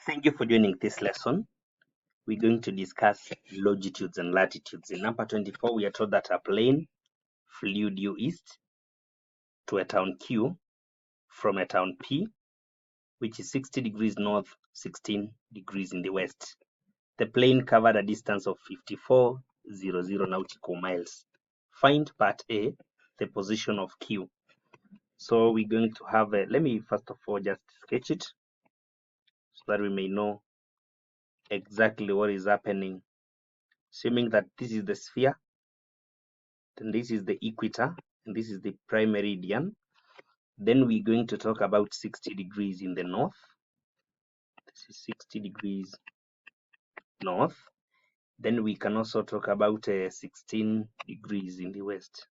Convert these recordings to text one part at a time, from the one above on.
Thank you for joining this lesson. We're going to discuss longitudes and latitudes. In number 24, we are told that a plane flew due east to a town Q from a town P, which is 60 degrees north, 16 degrees in the west. The plane covered a distance of 5400 nautical miles. Find part A, the position of Q. So we're going to have let me first of all just sketch it so that we may know exactly what is happening. Assuming that this is the sphere, then this is the equator, and this is the prime meridian. Then we're going to talk about 60 degrees in the north. This is 60 degrees north. Then we can also talk about 16 degrees in the west.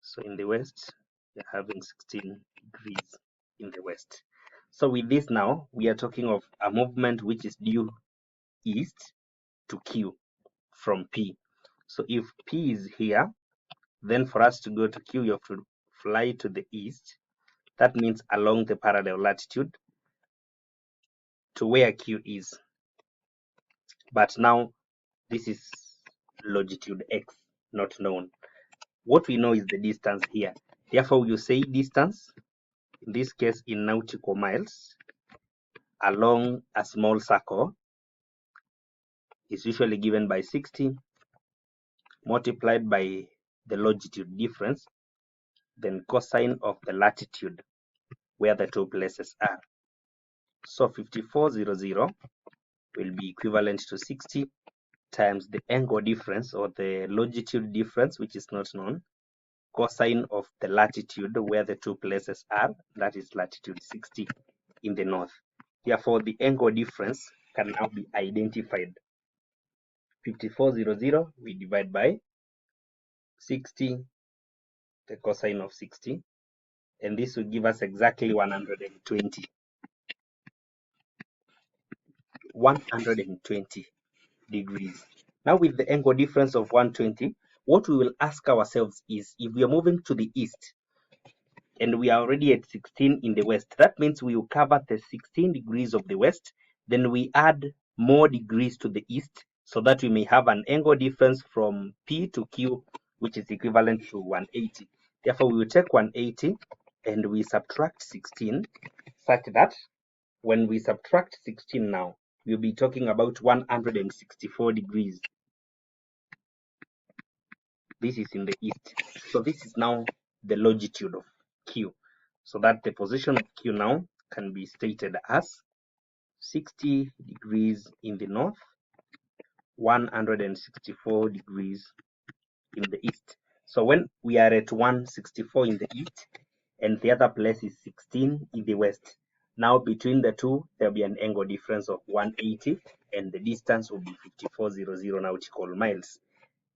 So in the west, we're having 16 degrees in the west. So with this now, we are talking of a movement which is due east to Q from P. So if P is here, then for us to go to Q, you have to fly to the east. That means along the parallel latitude to where Q is. But now this is longitude X, not known. What we know is the distance here. Therefore, you say distance, in this case in nautical miles, along a small circle is usually given by 60 multiplied by the longitude difference, then cosine of the latitude where the two places are. So 5400 will be equivalent to 60 times the angle difference or the longitude difference, which is not known, cosine of the latitude where the two places are, that is latitude 60 in the north. Therefore, the angle difference can now be identified. 5400 we divide by 60, the cosine of 60, and this will give us exactly 120. 120 degrees. Now with the angle difference of 120, what we will ask ourselves is, if we are moving to the east and we are already at 16 in the west, that means we will cover the 16 degrees of the west, then we add more degrees to the east so that we may have an angle difference from P to Q, which is equivalent to 180. Therefore, we will take 180 and we subtract 16 such that when we subtract 16 now, we'll be talking about 164 degrees. This is in the east. So this is now the longitude of Q. So that the position of Q now can be stated as 60 degrees in the north, 164 degrees in the east. So when we are at 164 in the east and the other place is 16 in the west, now between the two, there'll be an angle difference of 180 and the distance will be 5400 nautical miles.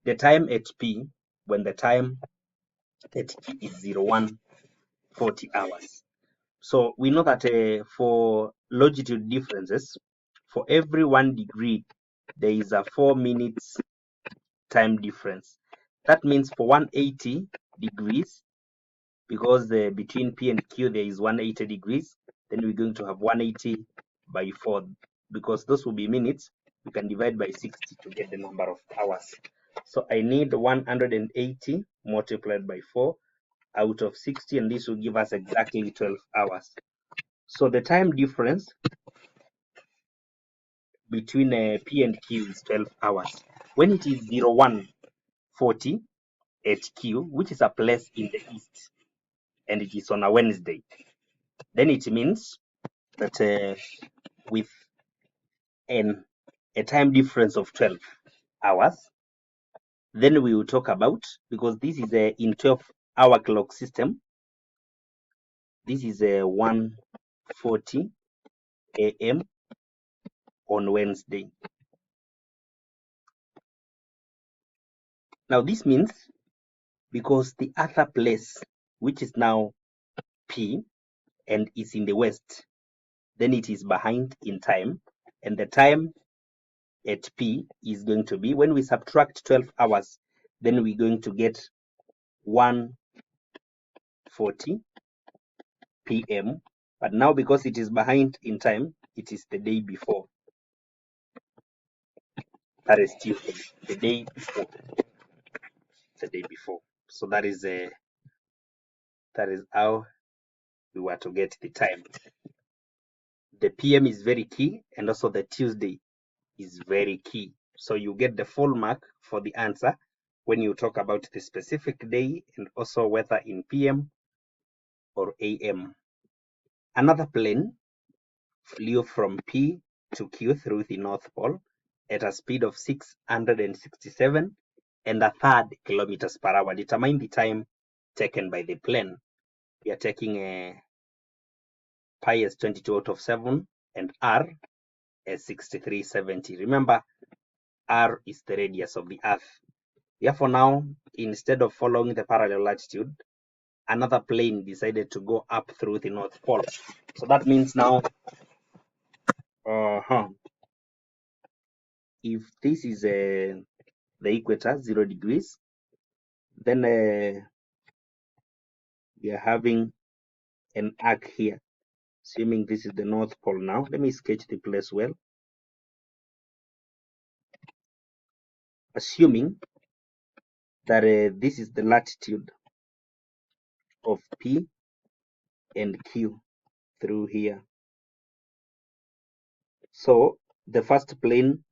The time at P, when the time at P is 0140 hours. So we know that for longitude differences, for every 1 degree, there is a 4 minutes time difference. That means for 180 degrees, because between P and Q there is 180 degrees, then we're going to have 180 by 4, because those will be minutes. We can divide by 60 to get the number of hours. So I need 180 multiplied by 4 out of 60, and this will give us exactly 12 hours. So the time difference between P and Q is 12 hours. When it is 0140 at Q, which is a place in the east, and it is on a Wednesday, then it means that with a time difference of 12 hours, then we will talk about, because this is in 12-hour clock system, this is 1:40 a.m. on Wednesday. Now this means, because the other place, which is now P and is in the west, then it is behind in time, and the time at P is going to be, when we subtract 12 hours, then we're going to get 1:40 p.m. But now because it is behind in time, it is the day before. That is Tuesday, the day before. The day before. So that is how we were to get the time. The PM is very key, and also the Tuesday is very key. So you get the full mark for the answer when you talk about the specific day and also whether in PM or AM. Another plane flew from P to Q through the North Pole at a speed of 667 and a third kilometers per hour. Determine the time taken by the plane. We are taking a pi as 22 out of 7 and r as 6370. Remember, r is the radius of the Earth. Therefore, now, instead of following the parallel latitude, another plane decided to go up through the North Pole. So that means now, if this is the equator, 0 degrees, then we are having an arc here, assuming this is the North Pole now. Let me sketch the place well. Assuming that this is the latitude of P and Q through here. So the first plane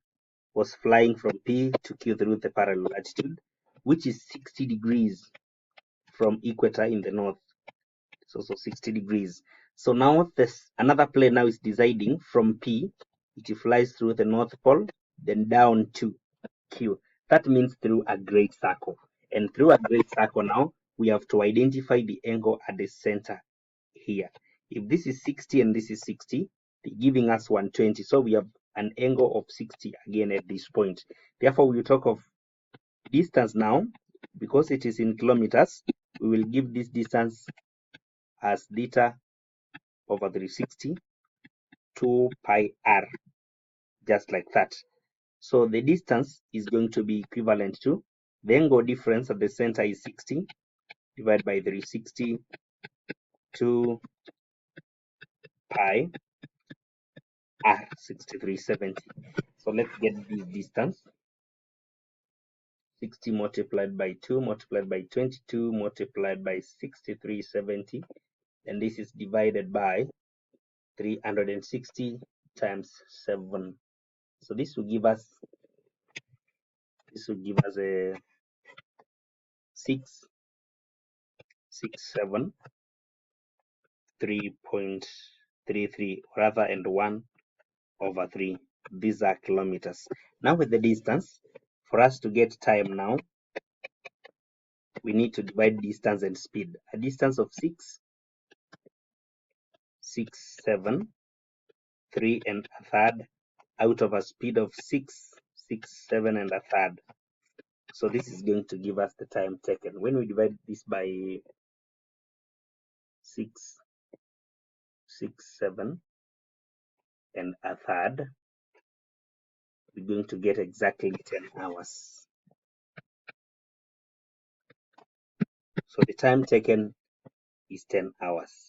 was flying from P to Q through the parallel latitude, which is 60 degrees from equator in the north. It's also 60 degrees. So now this another plane now is deciding from P, it flies through the North Pole, then down to Q. That means through a great circle. And through a great circle now, we have to identify the angle at the center here. If this is 60 and this is 60, they're giving us 120. So we have an angle of 60 again at this point. Therefore, we talk of distance now, because it is in kilometers, we will give this distance as theta over 360 2 pi r, just like that. So the distance is going to be equivalent to the angle difference at the center is 60 divided by 360 2 pi r, 6370. So let's get this distance. 60 multiplied by 2 multiplied by 22 multiplied by 6370, and this is divided by 360 times 7. So this will give us a 667 3.33 rather and 1 over 3. These are kilometers. Now with the distance, for us to get time now, we need to divide distance and speed. A distance of 667 3 and a third out of a speed of 667 and a third. So this is going to give us the time taken. When we divide this by 667 and a third, we're going to get exactly 10 hours. So the time taken is 10 hours.